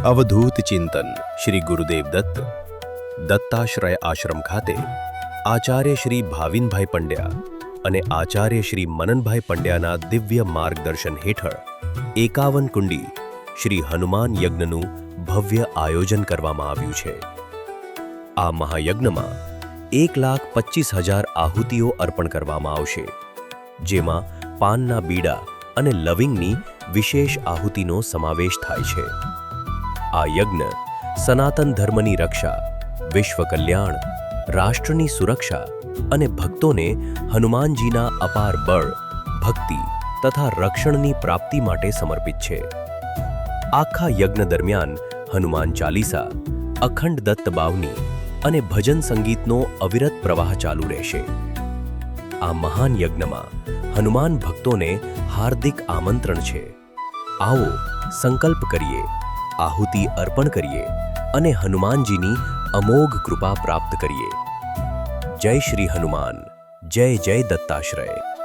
અવધૂત ચિંતન શ્રી ગુરુદેવ દત્ત દત્તાશ્રય આશ્રમ ખાતે આચાર્ય શ્રી ભાવિનભાઈ પંડ્યા અને આચાર્ય શ્રી મનનભાઈ પંડ્યાના દિવ્ય માર્ગદર્શન હેઠળ 51 કુંડી શ્રી હનુમાન યજ્ઞનું ભવ્ય આયોજન કરવામાં આવ્યું છે। આ મહાયજ્ઞમાં 1,25,000 આહુતિઓ અર્પણ કરવામાં આવશે, જેમાં પાનના બીડા અને લવિંગની વિશેષ આહુતિનો સમાવેશ થાય છે। આ યજ્ઞ સનાતન ધર્મની રક્ષા, વિશ્વ કલ્યાણ, રાષ્ટ્રની સુરક્ષા અને ભક્તોને હનુમાનજીના અપાર બળ, ભક્તિ તથા રક્ષણની પ્રાપ્તિ માટે સમર્પિત છે। આખા યજ્ઞ દરમિયાન હનુમાન ચાલીસા, અખંડ દત્ત બાવની અને ભજન સંગીતનો અવિરત પ્રવાહ ચાલુ રહેશે। આ મહાન યજ્ઞમાં હનુમાન ભક્તોને હાર્દિક આમંત્રણ છે। આવો સંકલ્પ કરીએ, આહુતિ અર્પણ કરીએ અને હનુમાનજીની અમોઘ કૃપા પ્રાપ્ત કરીએ। જય શ્રી હનુમાન, જય જય દત્તાશ્રય।